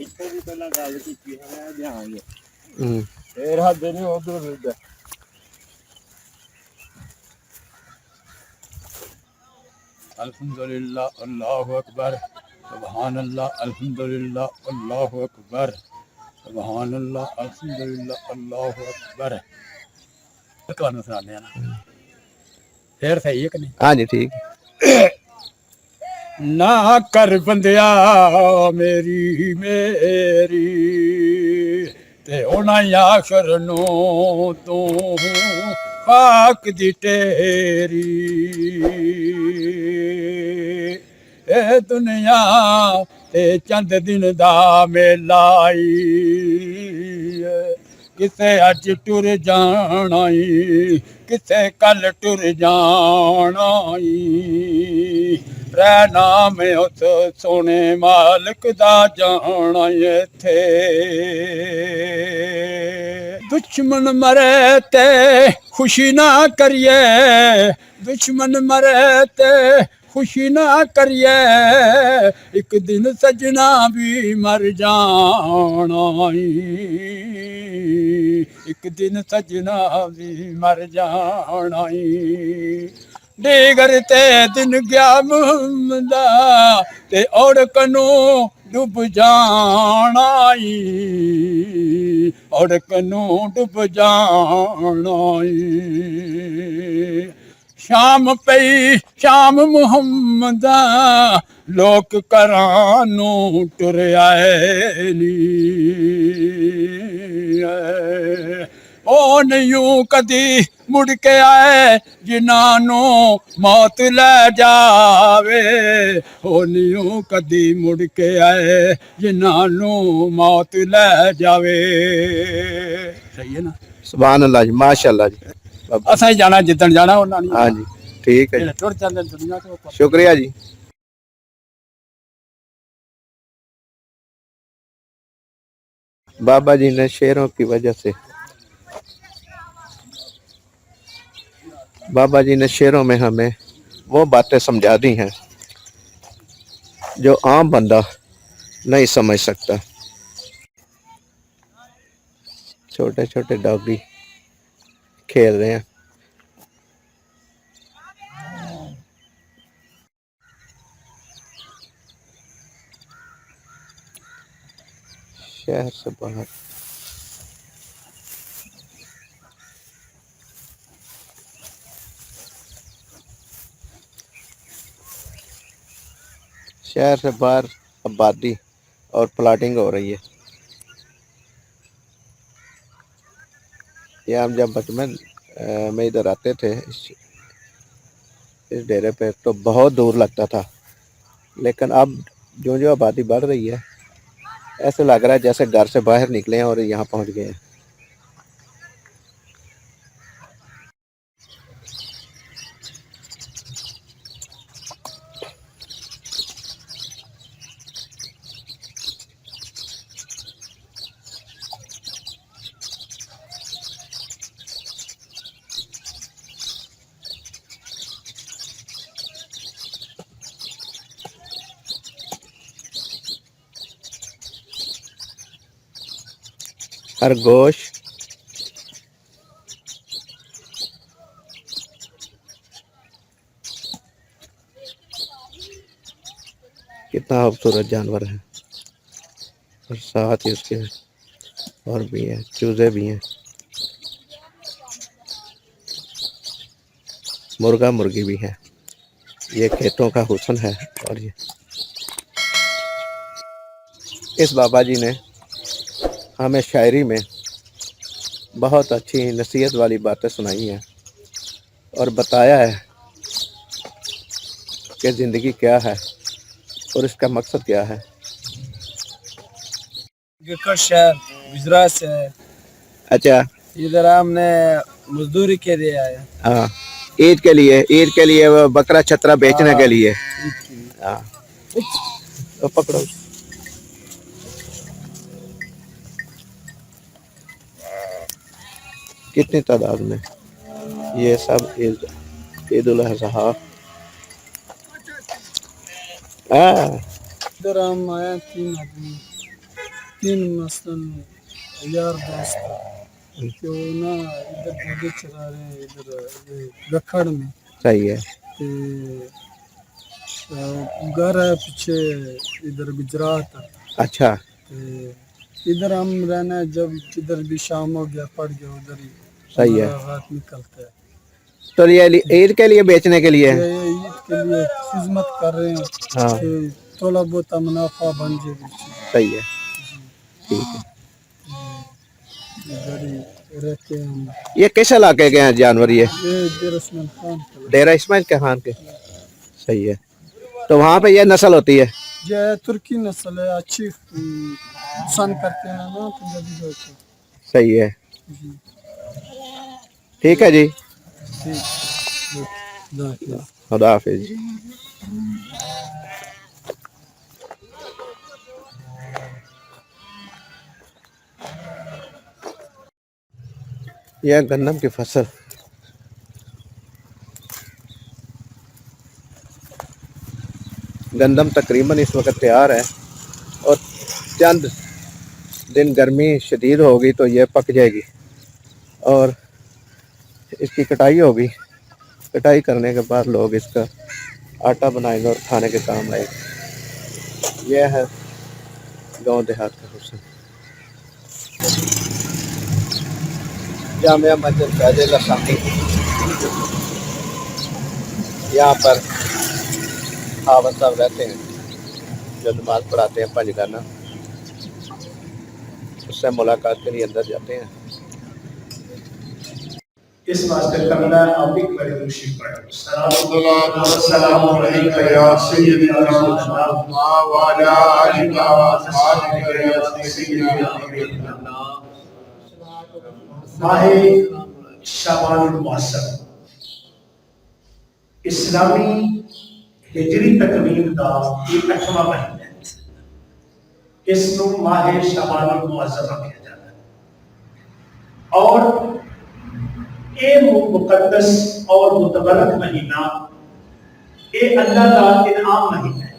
ਇੱਥੇ ਵੀ ਪਹਿਲਾਂ ਗੱਲ ਕੀਤੀ ਹੈ ਮੈਂ ਜਾਵਾਂਗੇ ਹੂੰ ਫੇਰ ਹੱਦ ਨਹੀਂ ਉਧਰ الحمدللہ اللہ اکبر سبحان اللہ الحمدللہ اللہ اکبر سبحان اللہ الحمدللہ اللہ اکبر کون سنانے نا پھر صحیح ہے کہ نہیں ہاں جی ٹھیک نہ کر بندیا میری میری تے اونا آخر نو تو خاک دی تیری اے دنیا تے چند دن دا میلائی کسے اج ٹر جانا کسے کل ٹر جانا رہنا میں اس سونے مالک دا جانا تھے دشمن مرے تے خوشی نہ کریے دشمن مرے تے خوشی نہ کریے ایک دن سجنا بھی مر جانا ایک دن سجنا بھی مر جانا دیگر تے دن گیا محمدہ تے اور کنو ڈب جانا اور کنو ڈب جانا شام پئی شام محمدہ لوک کرانو ٹر آئے نی او نیوں کدی مڑ کے آئے جنانوں موت لے جاوے او نیوں کدی مڑ کے آئے جنانوں موت لے جاوے صحیح ہے نا سبحان اللہ جی ماشاء اللہ جی اساں ہی جانا جتن جانا انہاں نے ہاں جی ٹھیک ہے جی ٹر جاندے دنیا تو شکریہ جی بابا جی نے شعروں کی وجہ سے بابا جی نے شعروں میں ہمیں وہ باتیں سمجھا دی ہیں جو عام بندہ نہیں سمجھ سکتا چھوٹے چھوٹے ڈاگی کھیل رہے ہیں شہر سے باہر شہر سے باہر آبادی اور پلاٹنگ ہو رہی ہے یہ ہم جب بچپن میں ادھر آتے تھے اس ڈیرے پہ تو بہت دور لگتا تھا لیکن اب جو آبادی بڑھ رہی ہے ایسے لگ رہا ہے جیسے گھر سے باہر نکلے ہیں اور یہاں پہنچ گئے ہیں خرگوش کتنا خوبصورت جانور ہے اور ساتھ ہی اس کے اور بھی ہیں چوزے بھی ہیں مرغا مرغی بھی ہے یہ کھیتوں کا حسن ہے اور یہ اس بابا جی نے ہمیں شاعری میں بہت اچھی نصیحت والی باتیں سنائی ہیں اور بتایا ہے کہ زندگی کیا ہے اور اس کا مقصد کیا ہے شہر گجرات سے ہے اچھا ادھر ہم نے مزدوری کے لیے آیا ہاں عید کے لیے وہ بکرا چھترا بیچنے کے لیے ہاں تو پکڑو کتنی تعداد میں یہ سب عید الاضحیٰ ادھر ہم آئے 3 آدمی تین مثلاً یار دوست کہ وہ نا ادھر گاڑی چلا رہے ہیں ادھر گکھڑ میں صحیح ہے کہ گھر ہے پیچھے ادھر گجرات اچھا ادھر ہم رہنا ہے جب ادھر بھی شام ہو گیا پڑ گیا ادھر ہی صحیح ہے ہمارا رات نکلتا ہے تو یہ عید کے لیے بیچنے کے لیے یہ عید کے لیے خدمت کر رہے ہیں ہاں کہ تھوڑا بہت منافع بن جائے گی صحیح ہے ٹھیک ہے ادھر ہی رہتے ہیں ہم یہ کس علاقے کے ہیں جانور یہ دیر عثمان خان ڈیرہ اسماعیل کے خان کے صحیح ہے تو وہاں پہ یہ نسل ہوتی ہے یہ ترکی نسل ہے اچھی پسند کرتے ہیں نا پنجابی لوگ صحیح ہے جی ٹھیک ہے جی ٹھیک خدا حافظ یہ گندم کی فصل گندم تقریباً اس وقت تیار ہے اور چند دن گرمی شدید ہوگی تو یہ پک جائے گی اور اس کی کٹائی ہوگی کٹائی کرنے کے بعد لوگ اس کا آٹا بنائیں گے اور کھانے کے کام آئے گا یہ ہے گاؤں دیہات کا حسن جامعہ مسجد فیض اللہ ثانی یہاں پر خاوند صاحب رہتے ہیں جو نماز پڑھاتے ہیں پنج گانا اس سے ملاقات کے لیے اندر جاتے ہیں اس واسطے کرنا ہے آپ ایک بڑی خوشی پڑھیں السلام علیکم یا سیدنا محمد وعلی آلہ وصحبہ یا سیدنا ماہ شعبان المعظم اسلامی ہجری تقویم کا یہ 8واں مہینہ ہے اس کو ماہ شعبان المعظم کہا جاتا ہے اور یہ مقدس اور متبرک مہینہ یہ اللہ کا انعام مہینہ ہے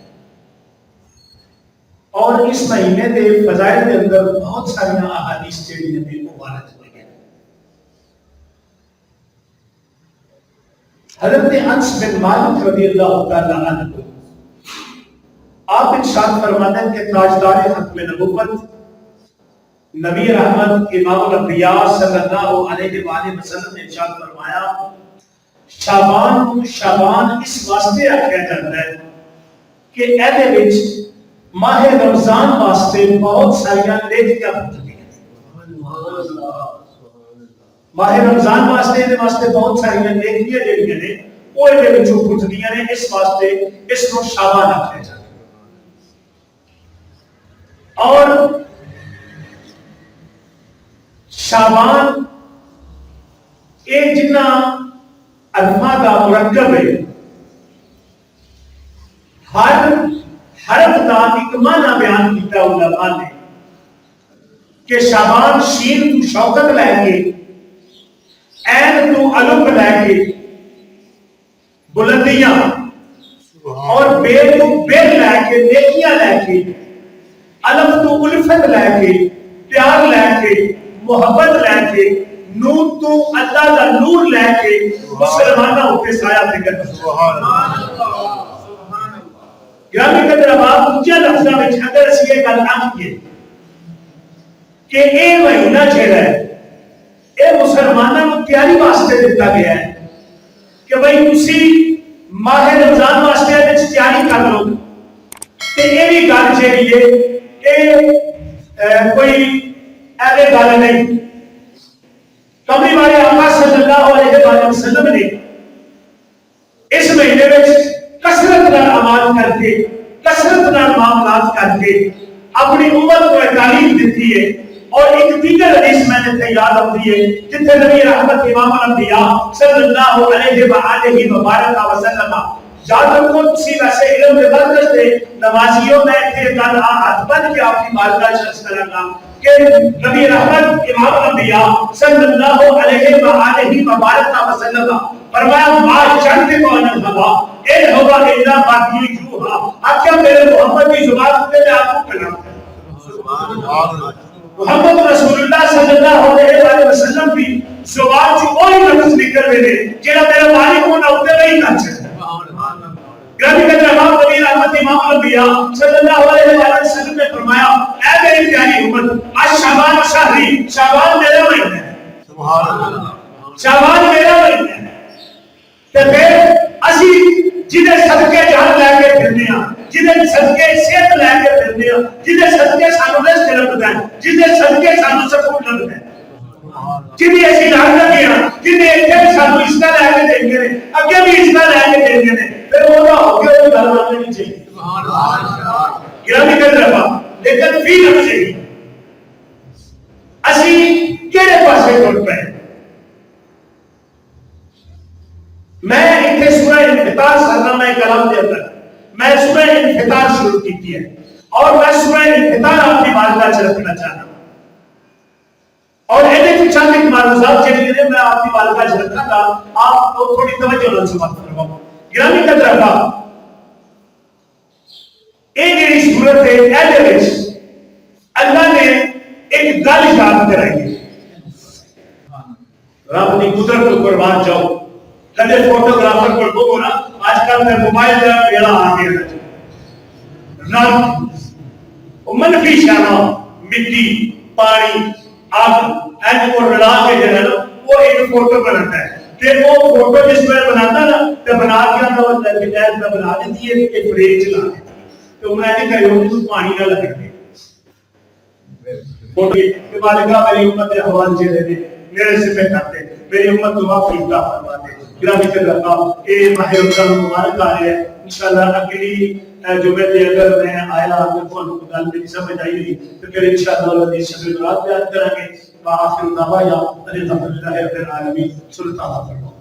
اور اس مہینے کے فضائل کے اندر بہت ساری احادیث جڑی ہیں وہ وارد ہوئی ہیں حضرت انس بن مالک رضی اللہ تعالی عنہ آپ ارشاد فرماتے ہیں کہ تاجدار ختم نبوت نبی رحمت امام الانبیاء صلی اللہ علیہ وآلہ وسلم نے ارشاد فرمایا شعبان کو شعبان اس واسطے آکھیا جاتا ہے کہ ایدے وچ ماہ رمضان واسطے بہت ساریاں نیکیاں ہوندیاں ماہ رمضان واسطے دے واسطے بہت ساریاں نیکیاں جڑیاں نے وہ دے وچوں پھٹدیاں نے اس واسطے اس کو شعبان آکھیا جاتا ہے اور شعبان یہ جنہ الفاظ کا مرکب ہے ہر حرف کا ایک معنی بیان کیتا علماء نے کہ شعبان شین تو شوکت لے کے عین تو علم لے کے بلندیاں اور بے تو بیر لے کے نیکیاں لے کے علم تو الفت لے کے پیار لے کے محبت لے کے نور تو اللہ کا نور لے کے مسلمانوں ہوتے سایہ فکر سبحان اللہ گرامی قدر اباب اونچا لفظہ میں اگر اس یہ گل آکھیے کہ اے مہینہ جڑا ہے اے مسلمانوں کو تیاری واسطے دیتا گیا ہے کہ بھائی تسی ماہ رمضان واسطے وچ تیاری کر لو تے اے بھی گل جڑی ہے اے کوئی ایویں گل نہیں کملی والے آقا صلی اللہ علیہ وآلہ وسلم نے اس مہینے میں کثرت نال اعمال کر کے کثرت نال معاملات کر کے اپنی امت کو تعلیم دیتی ہے اور ایک دیگر حدیث میں نے یاد آتی ہے جتنے نبی رحمت امام الانبیاء صلی اللہ علیہ وآلہ وبارک وسلم یاد رکھو کسی ویسے علم کے برکت سے نمازیوں میں ایک گل ہاتھ بن کے آپ کی بارگاہ شخص کروں گا کہ نبی رحمت امام الانبیاء صلی اللہ علیہ وآلہ وبارک وسلم فرمایا ما چڑھتے کو انل ہوا اے ہوا الا باقی جوہا آکھیا میرے محمد کی زبان پہ میں آپ کو کلام محمد رسول اللہ صلی اللہ علیہ وسلم کی زبان سے کوئی لفظ نکل رہے جڑا میرے مالک کو نہ اٹھے نہیں کر سکتا. گرامی قدر امام نبی رحمت امام الانبیاء صلی اللہ علیہ وسلم نے فرمایا اے میری پیاری امت شعبان شہری شعبان میرا مہینہ ہے. شعبان میرا مہینہ ہے. تے پھر اسی جنہیں صدقے جان لے کے پھرنے ہیں, جنہیں صدقے صحت لے کے پھرنے ہیں, جنہیں صدقے سانو رزق لبدا ہے, جنہیں صدقے سانو سکون لبدا ہے, جنہیں ایسی لان لگے ہیں, جنہیں اتنے سانو اس کا لے کے دیں گے اگے بھی اس کا لے کے دیں گے, پھر وہ نہ ہو کے وہ گل ماننے نہیں چاہیے. گرامی قدر رہا لیکن فی نفسی اسی کہڑے پاسے ٹر پے. میں اتنے سورہ انفطار سرنامہ کلام دے اندر میں سورہ انفطار شروع کی ہے اور میں سورہ انفطار آپ کی بارگاہ چ رکھنا چاہتا ہوں اور ایسے چند ایک معروضات جڑے میں آپ کی بارگاہ چ رکھنا گا, آپ کو تھوڑی توجہ نال سماعت فرماؤ. گرامی قدر رہا یہ جڑی صورت ہے ایدے وچ اللہ نے ایک گل یاد کرائی ہے. رب دی قدرت کو قربان جاؤ. کدے فوٹوگرافر کو بولو نا آج کل میں موبائل کا بیڑا آ گیا رب منفی شانہ مٹی پانی آگ اینڈ کو رلا کے جو ہے نا وہ ایک فوٹو بناتا ہے کہ وہ فوٹو جس میں بناتا نا تو بنا کے آتا ہوتا ہے کہ ایسا بنا دیتی ہے کہ فریج چلا دیتا تو میں نے کہا یہ تو پانی نہ لگ دے فوٹو کے مالکہ میری امت حوال جلے دے میرے سے پہ کرتے میری امت دعا فرمتا فرما دے. گرامی قدر رہا اے ماہ رمضان مبارک آ رہے ہیں انشاءاللہ اگلی جمعے کے اگر میں آیا اگر کو گل میری سمجھ آئی نہیں تو پھر انشاءاللہ اللہ شب برات بیان کریں گے. وآخر دعوانا ان الحمد للہ رب العالمین. سلطان فرماؤ.